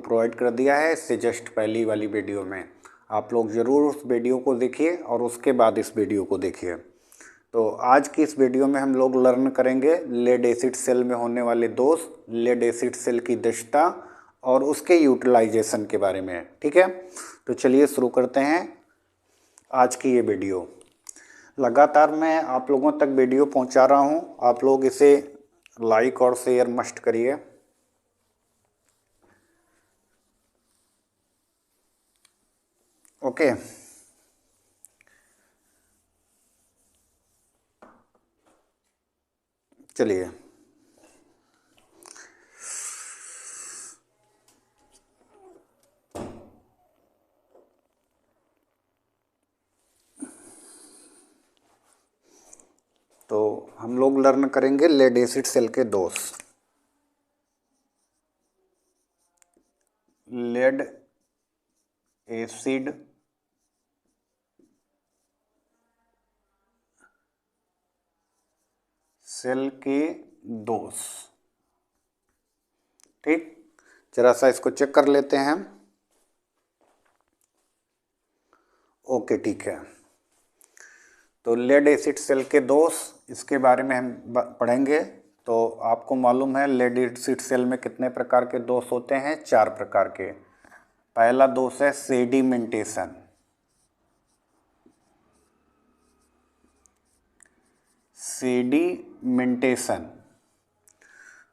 Provide कर दिया है इससे जस्ट पहली वाली वीडियो में। आप लोग ज़रूर उस वीडियो को देखिए और उसके बाद इस वीडियो को देखिए। तो आज की इस वीडियो में हम लोग लर्न करेंगे लेड एसिड सेल में होने वाले दोष, लेड एसिड सेल की दक्षता और उसके यूटिलाइजेशन के बारे में। ठीक है, तो चलिए शुरू करते हैं आज की ये वीडियो। लगातार मैं आप लोगों तक वीडियो पहुंचा रहा हूं, आप लोग इसे लाइक और शेयर मस्ट करिए। ओके, चलिए तो हम लोग लर्न करेंगे लेड एसिड सेल के दोष। लेड एसिड सेल के दोष। ठीक, जरा सा इसको चेक कर लेते हैं। ओके, ठीक है। तो लेड एसिड सेल के दोष, इसके बारे में हम पढ़ेंगे। तो आपको मालूम है लेड एसिड सेल में कितने प्रकार के दोष होते हैं? 4 प्रकार के। पहला दोष है सेडिमेंटेशन। सेडिमेंटेशन।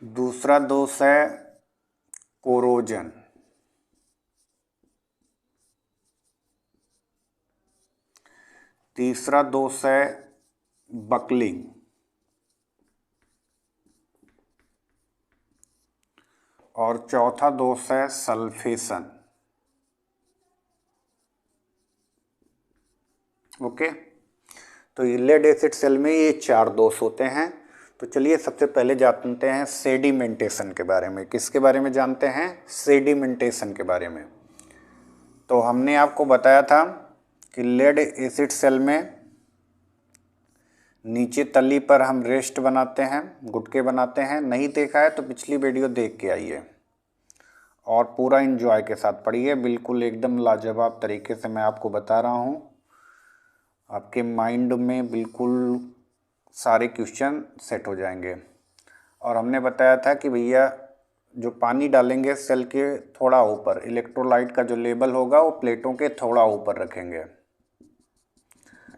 दूसरा दोष है कोरोजन। तीसरा दोष है बकलिंग। और चौथा दोष है सल्फेशन। ओके, तो ये लेड एसिड सेल में ये 4 दोष होते हैं। तो चलिए सबसे पहले जानते हैं सेडिमेंटेशन के बारे में। किसके बारे में जानते हैं? सेडिमेंटेशन के बारे में। तो हमने आपको बताया था कि लेड एसिड सेल में नीचे तली पर हम रेस्ट बनाते हैं, गुटके बनाते हैं। नहीं देखा है तो पिछली वीडियो देख के आइए और पूरा एंजॉय के साथ पढ़िए। बिल्कुल एकदम लाजवाब तरीके से मैं आपको बता रहा हूँ, आपके माइंड में बिल्कुल सारे क्वेश्चन सेट हो जाएंगे। और हमने बताया था कि भैया जो पानी डालेंगे सेल के थोड़ा ऊपर, इलेक्ट्रोलाइट का जो लेवल होगा वो प्लेटों के थोड़ा ऊपर रखेंगे।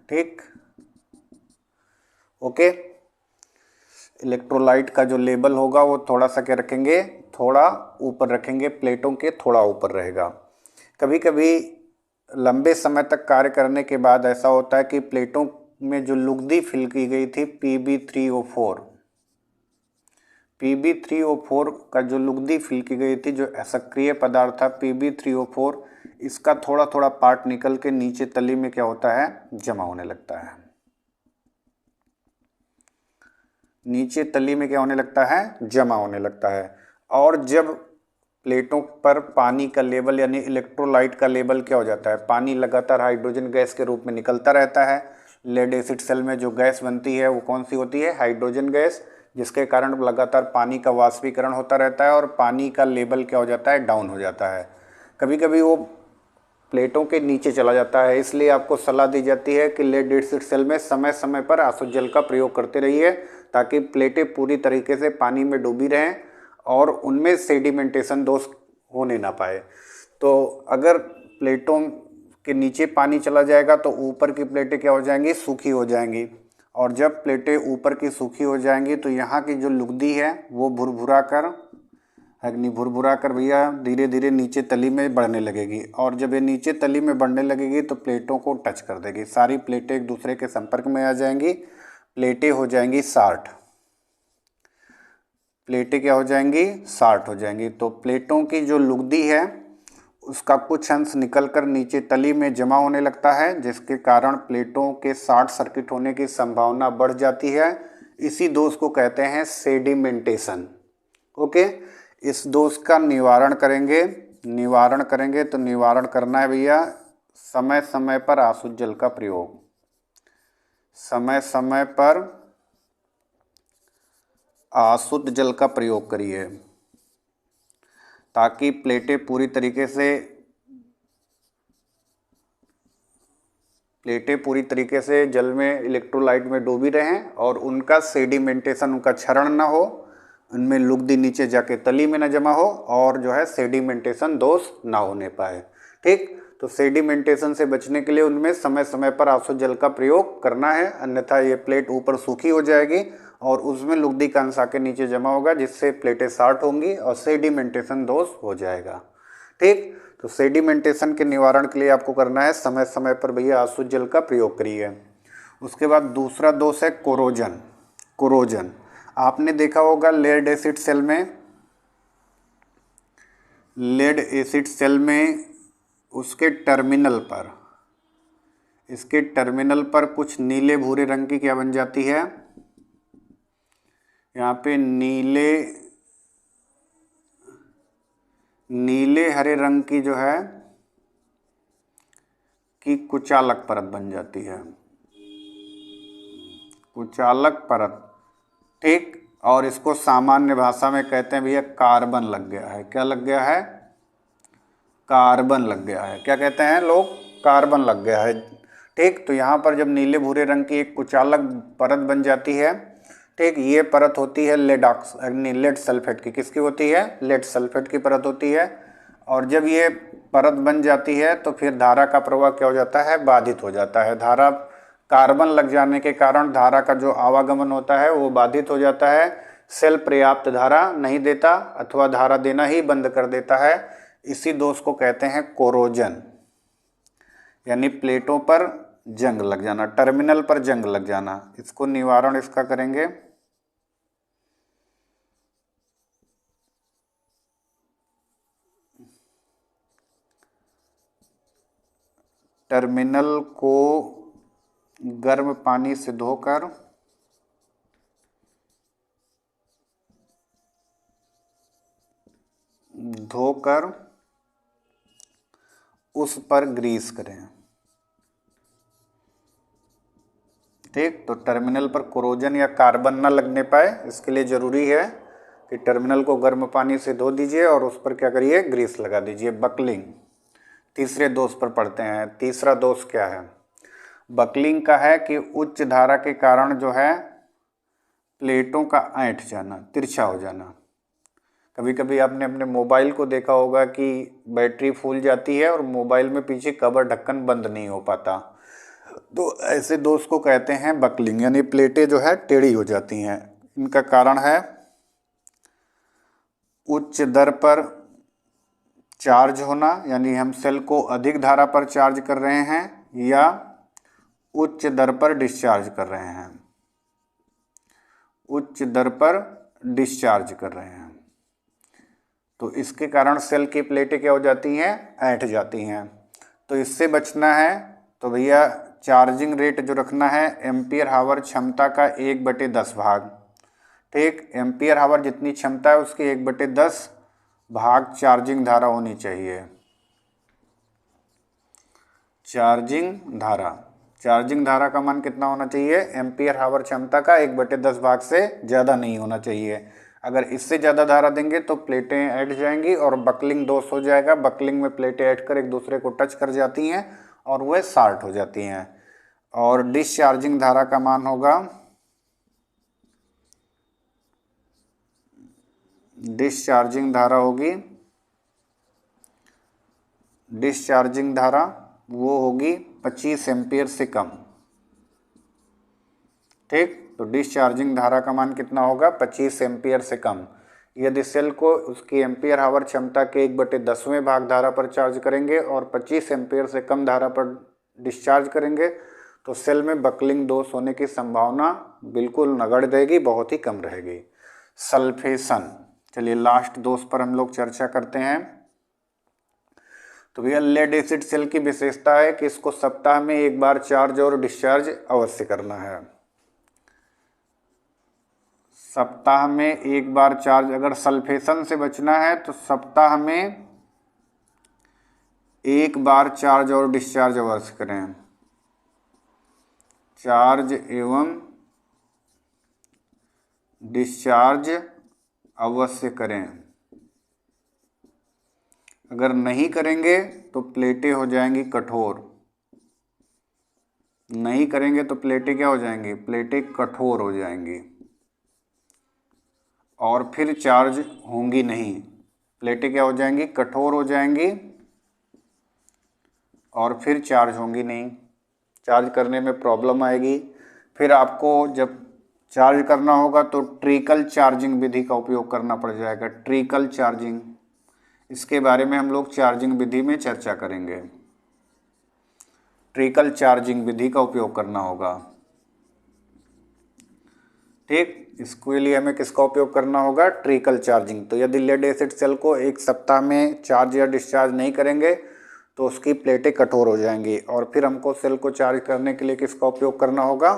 ठीक, ओके। इलेक्ट्रोलाइट का जो लेवल होगा वो थोड़ा सा क्या रखेंगे? थोड़ा ऊपर रखेंगे, प्लेटों के थोड़ा ऊपर रहेगा। कभी कभी लंबे समय तक कार्य करने के बाद ऐसा होता है कि प्लेटों में जो लुगदी फिल की गई थी Pb3O4, Pb3O4 का जो लुगदी फिल की गई थी, जो सक्रिय पदार्थ था Pb3O4, इसका थोड़ा थोड़ा पार्ट निकल के नीचे तली में क्या होता है? जमा होने लगता है। नीचे तली में क्या होने लगता है? जमा होने लगता है। और जब प्लेटों पर पानी का लेवल यानी इलेक्ट्रोलाइट का लेवल क्या हो जाता है? पानी लगातार हाइड्रोजन गैस के रूप में निकलता रहता है। लेड एसिड सेल में जो गैस बनती है वो कौन सी होती है? हाइड्रोजन गैस, जिसके कारण लगातार पानी का वाष्पीकरण होता रहता है और पानी का लेवल क्या हो जाता है? डाउन हो जाता है। कभी कभी वो प्लेटों के नीचे चला जाता है। इसलिए आपको सलाह दी जाती है कि लेड एसिड सेल में समय समय पर आसुत जल का प्रयोग करते रहिए, ताकि प्लेटें पूरी तरीके से पानी में डूबी रहें और उनमें सेडिमेंटेशन दोष होने ना पाए। तो अगर प्लेटों के नीचे पानी चला जाएगा तो ऊपर की प्लेटें क्या हो जाएंगी? सूखी हो जाएंगी। और जब प्लेटें ऊपर की सूखी हो जाएंगी तो यहाँ की जो लुगदी है वो भुरभुरा कर भैया धीरे धीरे नीचे तली में बढ़ने लगेगी। और जब ये नीचे तली में बढ़ने लगेगी तो प्लेटों को टच कर देगी। सारी प्लेटें एक दूसरे के संपर्क में आ जाएंगी, प्लेटें हो जाएंगी शार्ट। प्लेटें क्या हो जाएंगी? शार्ट हो जाएंगी। तो प्लेटों की जो लुगदी है उसका कुछ अंश निकलकर नीचे तली में जमा होने लगता है, जिसके कारण प्लेटों के शॉर्ट सर्किट होने की संभावना बढ़ जाती है। इसी दोष को कहते हैं सेडिमेंटेशन। ओके, इस दोष का निवारण करेंगे। तो निवारण करना है भैया समय समय पर आसुत जल का प्रयोग। समय समय पर आसुत जल का प्रयोग करिए। ताकि प्लेटें पूरी तरीके से जल में इलेक्ट्रोलाइट में डूबी रहें और उनका सेडिमेंटेशन, उनका क्षरण ना हो, उनमें लुगदी नीचे जाके तली में ना जमा हो और जो है सेडिमेंटेशन दोष ना होने पाए। ठीक, तो सेडिमेंटेशन से बचने के लिए उनमें समय समय पर आसुत जल का प्रयोग करना है, अन्यथा ये प्लेट ऊपर सूखी हो जाएगी और उसमें लुगदी का अंश आके नीचे जमा होगा, जिससे प्लेटें शार्ट होंगी और सेडिमेंटेशन दोष हो जाएगा। ठीक, तो सेडिमेंटेशन के निवारण के लिए आपको करना है समय समय पर भैया आसुत जल का प्रयोग करिए। उसके बाद दूसरा दोष है कोरोजन। कोरोजन आपने देखा होगा लेड एसिड सेल में उसके टर्मिनल पर कुछ नीले भूरे रंग की क्या बन जाती है, यहाँ पे नीले हरे रंग की जो है कि कुचालक परत बन जाती है, कुचालक परत। ठीक, और इसको सामान्य भाषा में कहते हैं भैया कार्बन लग गया है। क्या लग गया है? कार्बन लग गया है। क्या कहते हैं लोग? कार्बन लग गया है। ठीक, तो यहाँ पर जब नीले भूरे रंग की एक कुचालक परत बन जाती है, ठीक, ये परत होती है लेड सल्फेट की। किसकी होती है? लेड सल्फेट की परत होती है। और जब ये परत बन जाती है तो फिर धारा का प्रवाह क्या हो जाता है? बाधित हो जाता है। धारा, कार्बन लग जाने के कारण धारा का जो आवागमन होता है वो बाधित हो जाता है। सेल पर्याप्त धारा नहीं देता अथवा धारा देना ही बंद कर देता है। इसी दोष को कहते हैं कोरोजन, यानी प्लेटों पर जंग लग जाना, टर्मिनल पर जंग लग जाना। इसको निवारण इसका करेंगे टर्मिनल को गर्म पानी से धोकर उस पर ग्रीस करें। ठीक, तो टर्मिनल पर कोरोजन या कार्बन न लगने पाए, इसके लिए ज़रूरी है कि टर्मिनल को गर्म पानी से धो दीजिए और उस पर क्या करिए? ग्रीस लगा दीजिए। बकलिंग, तीसरे दोष पर पढ़ते हैं। तीसरा दोष क्या है? बकलिंग का है कि उच्च धारा के कारण जो है प्लेटों का ऐंठ जाना, तिरछा हो जाना। कभी कभी आपने अपने मोबाइल को देखा होगा कि बैटरी फूल जाती है और मोबाइल में पीछे कवर ढक्कन बंद नहीं हो पाता, तो ऐसे दोष को कहते हैं बकलिंग, यानी प्लेटें जो है टेढ़ी हो जाती हैं। इनका कारण है उच्च दर पर चार्ज होना, यानी हम सेल को अधिक धारा पर चार्ज कर रहे हैं या उच्च दर पर डिस्चार्ज कर रहे हैं। उच्च दर पर डिस्चार्ज कर रहे हैं, तो इसके कारण सेल की प्लेटें क्या हो जाती हैं? ऐंठ जाती हैं। तो इससे बचना है तो भैया चार्जिंग रेट जो रखना है एम्पियर हावर क्षमता का 1/10 भाग। ठीक, एम्पियर हावर जितनी क्षमता है उसकी 1/10 भाग चार्जिंग धारा होनी चाहिए। चार्जिंग धारा का मान कितना होना चाहिए? एम्पियर हावर क्षमता का 1/10 भाग से ज़्यादा नहीं होना चाहिए। अगर इससे ज़्यादा धारा देंगे तो प्लेटें ऐंठ जाएंगी और बकलिंग दोष हो जाएगा। बकलिंग में प्लेटें ऐंठ कर एक दूसरे को टच कर जाती हैं और वह शार्ट हो जाती हैं। और डिस्चार्जिंग धारा का मान होगा, डिस्चार्जिंग धारा वो होगी 25 एम्पियर से कम। ठीक, तो डिस्चार्जिंग धारा का मान कितना होगा? 25 एम्पियर से कम। यदि सेल को उसकी एम्पियर हावर क्षमता के 1/10वें भाग धारा पर चार्ज करेंगे और 25 एम्पियर से कम धारा पर डिस्चार्ज करेंगे तो सेल में बकलिंग दोष होने की संभावना बिल्कुल नगण्य रहेगी, बहुत ही कम रहेगी। सल्फेशन, चलिए लास्ट दोष पर हम लोग चर्चा करते हैं। तो भैया लेड एसिड सेल की विशेषता है कि इसको सप्ताह में एक बार चार्ज और डिस्चार्ज अवश्य करना है। सप्ताह में एक बार चार्ज, अगर सल्फेशन से बचना है तो सप्ताह में एक बार चार्ज और डिस्चार्ज अवश्य करें। चार्ज एवं डिस्चार्ज अवश्य करें। अगर नहीं करेंगे तो प्लेटें हो जाएंगी कठोर, नहीं करेंगे तो प्लेटें क्या हो जाएंगी, प्लेटें कठोर हो जाएंगी और फिर चार्ज होंगी नहीं। प्लेटें क्या हो जाएंगी, कठोर हो जाएंगी और फिर चार्ज होंगी नहीं, चार्ज करने में प्रॉब्लम आएगी। फिर आपको जब चार्ज करना होगा तो ट्रिकल चार्जिंग विधि का उपयोग करना पड़ जाएगा। ट्रिकल चार्जिंग, इसके बारे में हम लोग चार्जिंग विधि में चर्चा करेंगे। ट्रिकल चार्जिंग विधि का उपयोग करना होगा, ठीक। इसके लिए हमें किसका उपयोग करना होगा, ट्रिकल चार्जिंग। तो यदि लेड एसिड सेल को एक सप्ताह में चार्ज या डिस्चार्ज नहीं करेंगे तो उसकी प्लेटें कठोर हो जाएंगी और फिर हमको सेल को चार्ज करने के लिए किसका उपयोग करना होगा,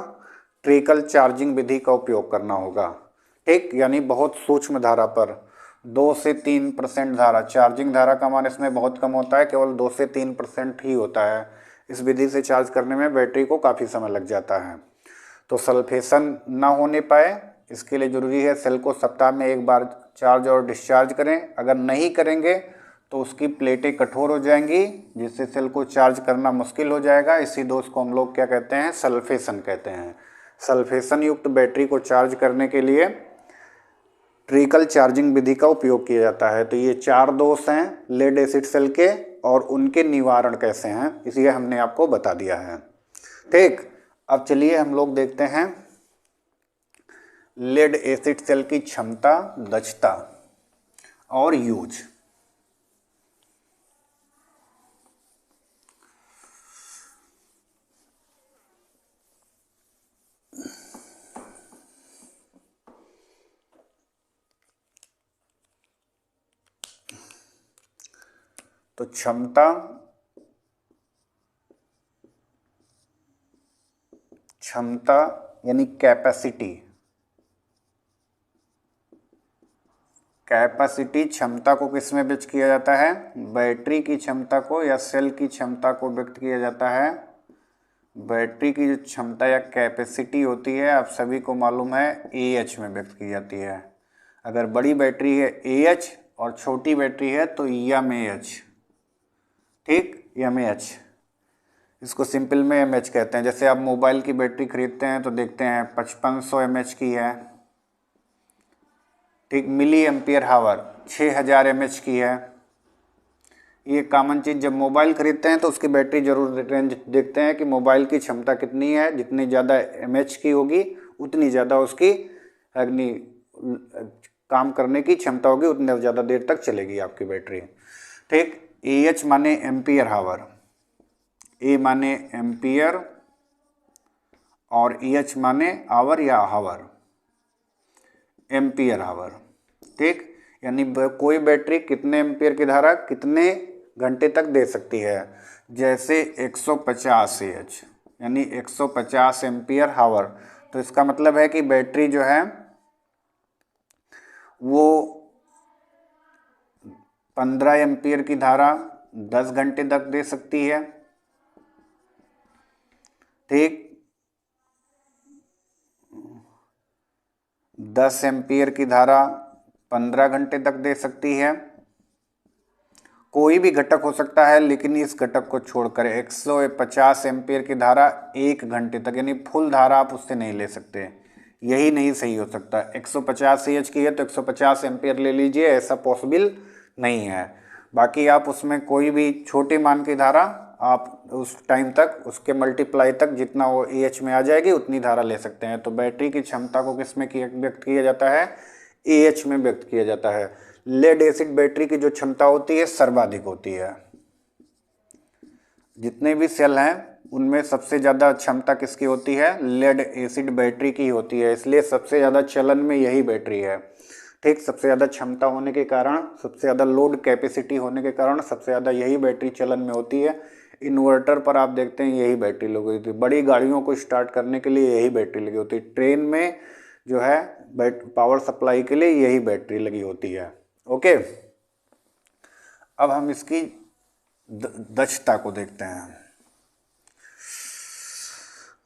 ट्रिकल चार्जिंग विधि का उपयोग करना होगा, ठीक। यानी बहुत सूक्ष्म धारा पर 2 से 3% धारा, चार्जिंग धारा का मान इसमें बहुत कम होता है, केवल 2 से 3% ही होता है। इस विधि से चार्ज करने में बैटरी को काफ़ी समय लग जाता है। तो सल्फेशन ना होने पाए इसके लिए ज़रूरी है सेल को सप्ताह में एक बार चार्ज और डिस्चार्ज करें। अगर नहीं करेंगे तो उसकी प्लेटें कठोर हो जाएंगी जिससे सेल को चार्ज करना मुश्किल हो जाएगा। इसी दोष को हम लोग क्या कहते हैं, सल्फेशन कहते हैं। सल्फेशन युक्त बैटरी को चार्ज करने के लिए ट्रिकल चार्जिंग विधि का उपयोग किया जाता है। तो ये 4 दोष हैं लेड एसिड सेल के और उनके निवारण कैसे हैं इसलिए हमने आपको बता दिया है, ठीक। अब चलिए हम लोग देखते हैं लेड एसिड सेल की क्षमता, दक्षता और यूज। तो क्षमता, क्षमता यानी कैपेसिटी, कैपेसिटी क्षमता को किस में व्यक्त किया जाता है, बैटरी की क्षमता को या सेल की क्षमता को व्यक्त किया जाता है। बैटरी की जो क्षमता या कैपेसिटी होती है आप सभी को मालूम है AH में व्यक्त की जाती है। अगर बड़ी बैटरी है AH और छोटी बैटरी है तो mAh, ठीक, mAh। इसको सिंपल में mAh कहते हैं। जैसे आप मोबाइल की बैटरी खरीदते हैं तो देखते हैं 5500 mAh की है, ठीक। मिली एम्पियर हावर 6000 mAh की है। ये कॉमन चीज़, जब मोबाइल खरीदते हैं तो उसकी बैटरी जरूर रेंज देखते हैं कि मोबाइल की क्षमता कितनी है। जितनी ज़्यादा mAh की होगी उतनी ज़्यादा उसकी अग्नि काम करने की क्षमता होगी, उतनी ज़्यादा देर तक चलेगी आपकी बैटरी, ठीक। AH माने एम्पियर हावर, A माने एम्पियर और EH माने आवर या हावर, एम्पियर हावर, ठीक। यानी कोई बैटरी कितने एम्पियर की धारा कितने घंटे तक दे सकती है। जैसे 150 AH यानी 150 एम्पियर हावर। तो इसका मतलब है कि बैटरी जो है वो 15 एम्पियर की धारा 10 घंटे तक दे सकती है, ठीक। 10 एम्पियर की धारा 15 घंटे तक दे सकती है। कोई भी घटक हो सकता है लेकिन इस घटक को छोड़कर 150 एम्पियर की धारा 1 घंटे तक, यानी फुल धारा आप उससे नहीं ले सकते। यही नहीं सही हो सकता। 150 AH की है तो 150 एम्पियर ले लीजिए, ऐसा पॉसिबल नहीं है। बाकी आप उसमें कोई भी छोटे मान की धारा आप उस टाइम तक उसके मल्टीप्लाई तक जितना वो AH में आ जाएगी उतनी धारा ले सकते हैं। तो बैटरी की क्षमता को किस में व्यक्त किया जाता है, AH में व्यक्त किया जाता है। लेड एसिड बैटरी की जो क्षमता होती है सर्वाधिक होती है। जितने भी सेल हैं उनमें सबसे ज़्यादा क्षमता किसकी होती है, लेड एसिड बैटरी की होती है। इसलिए सबसे ज़्यादा चलन में यही बैटरी है, ठीक। सबसे ज़्यादा क्षमता होने के कारण, सबसे ज़्यादा लोड कैपेसिटी होने के कारण सबसे ज़्यादा यही बैटरी चलन में होती है। इन्वर्टर पर आप देखते हैं यही बैटरी लगी होती है। बड़ी गाड़ियों को स्टार्ट करने के लिए यही बैटरी लगी होती है। ट्रेन में जो है पावर सप्लाई के लिए यही बैटरी लगी होती है, ओके। अब हम इसकी दक्षता को देखते हैं।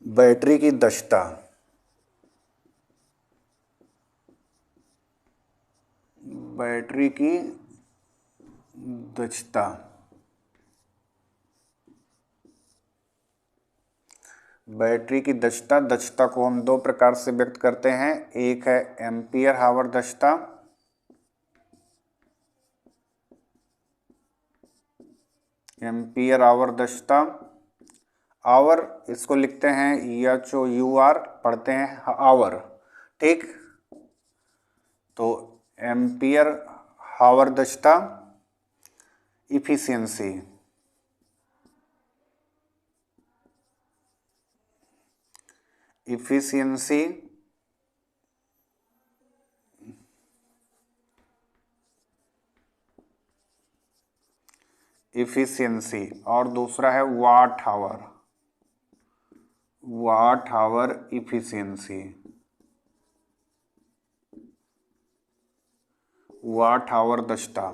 बैटरी की दक्षता, बैटरी की दक्षता। बैटरी की दक्षता को हम दो प्रकार से व्यक्त करते हैं, एक है एम्पियर हावर दक्षता, एम्पियर आवर दक्षता। आवर इसको लिखते हैं EHOUR, पढ़ते हैं आवर, ठीक। तो एम्पियर हावर दक्षता, इफिशियंसी, इफिशियंसी इफिशियंसी और दूसरा है वाट हावर, वाट हावर इफिशियंसी, वाट हावर दक्षता।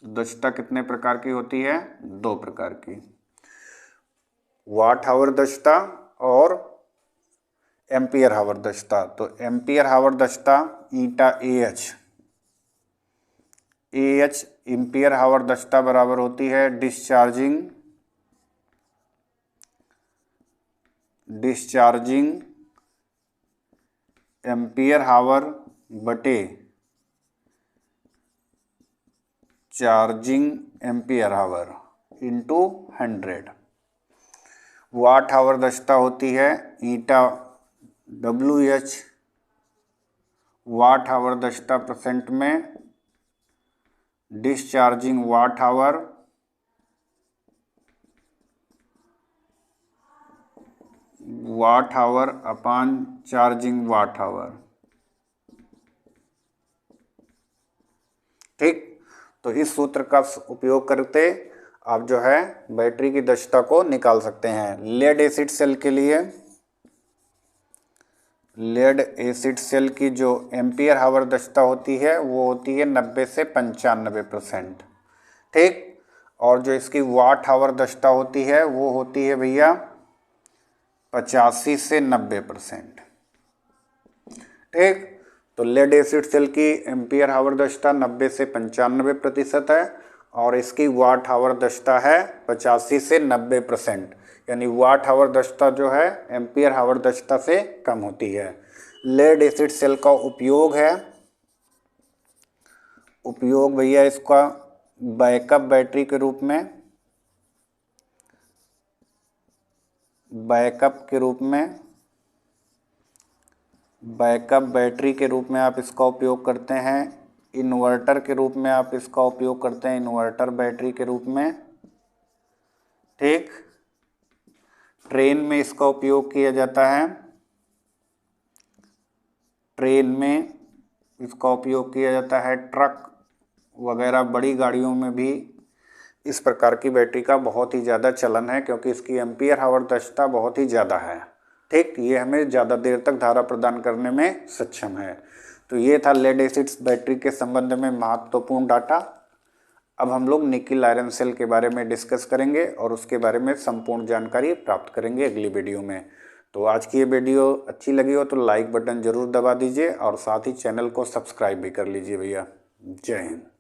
दक्षता कितने प्रकार की होती है? दो प्रकार की, वाट हावर दक्षता और एम्पियर हावर दक्षता। तो एम्पियर हावर दक्षता ईटा AH, एम्पियर हावर दक्षता बराबर होती है डिस्चार्जिंग एम्पियर हावर बटे चार्जिंग एम्पियर हावर इंटू 100। वाट हावर दक्षता होती है ईटा WH, वाट हावर दक्षता परसेंट में डिस्चार्जिंग वाट हावर अपान चार्जिंग वाट हावर, ठीक। तो इस सूत्र का उपयोग करके आप जो है बैटरी की दक्षता को निकाल सकते हैं। लेड एसिड सेल के लिए, लेड एसिड सेल की जो एम्पियर हावर दक्षता होती है वो होती है 90 से 95%, ठीक। और जो इसकी वाट हावर दक्षता होती है वो होती है भैया 85 से 90%, ठीक। तो लेड एसिड सेल की एम्पियर हावर दक्षता 90 से 95% है और इसकी वाट हावर दक्षता है 85 से 90%, यानी वाट हावर दक्षता जो है एम्पियर हावर दक्षता से कम होती है। लेड एसिड सेल का उपयोग भैया इसका बैकअप बैटरी के रूप में, बैकअप बैटरी के रूप में आप इसका उपयोग करते हैं। इन्वर्टर के रूप में आप इसका उपयोग करते हैं, इन्वर्टर बैटरी के रूप में, ठीक। ट्रेन में इसका उपयोग किया जाता है, ट्रेन में इसका उपयोग किया जाता है, ट्रक वगैरह बड़ी गाड़ियों में भी इस प्रकार की बैटरी का बहुत ही ज़्यादा चलन है क्योंकि इसकी एम्पियर हावर दक्षता बहुत ही ज़्यादा है, ठीक। ये हमें ज़्यादा देर तक धारा प्रदान करने में सक्षम है। तो ये था लेड एसिड बैटरी के संबंध में महत्वपूर्ण डाटा। अब हम लोग निकिल आयरन सेल के बारे में डिस्कस करेंगे और उसके बारे में संपूर्ण जानकारी प्राप्त करेंगे अगली वीडियो में। तो आज की ये वीडियो अच्छी लगी हो तो लाइक बटन ज़रूर दबा दीजिए और साथ ही चैनल को सब्सक्राइब भी कर लीजिए भैया। जय हिंद।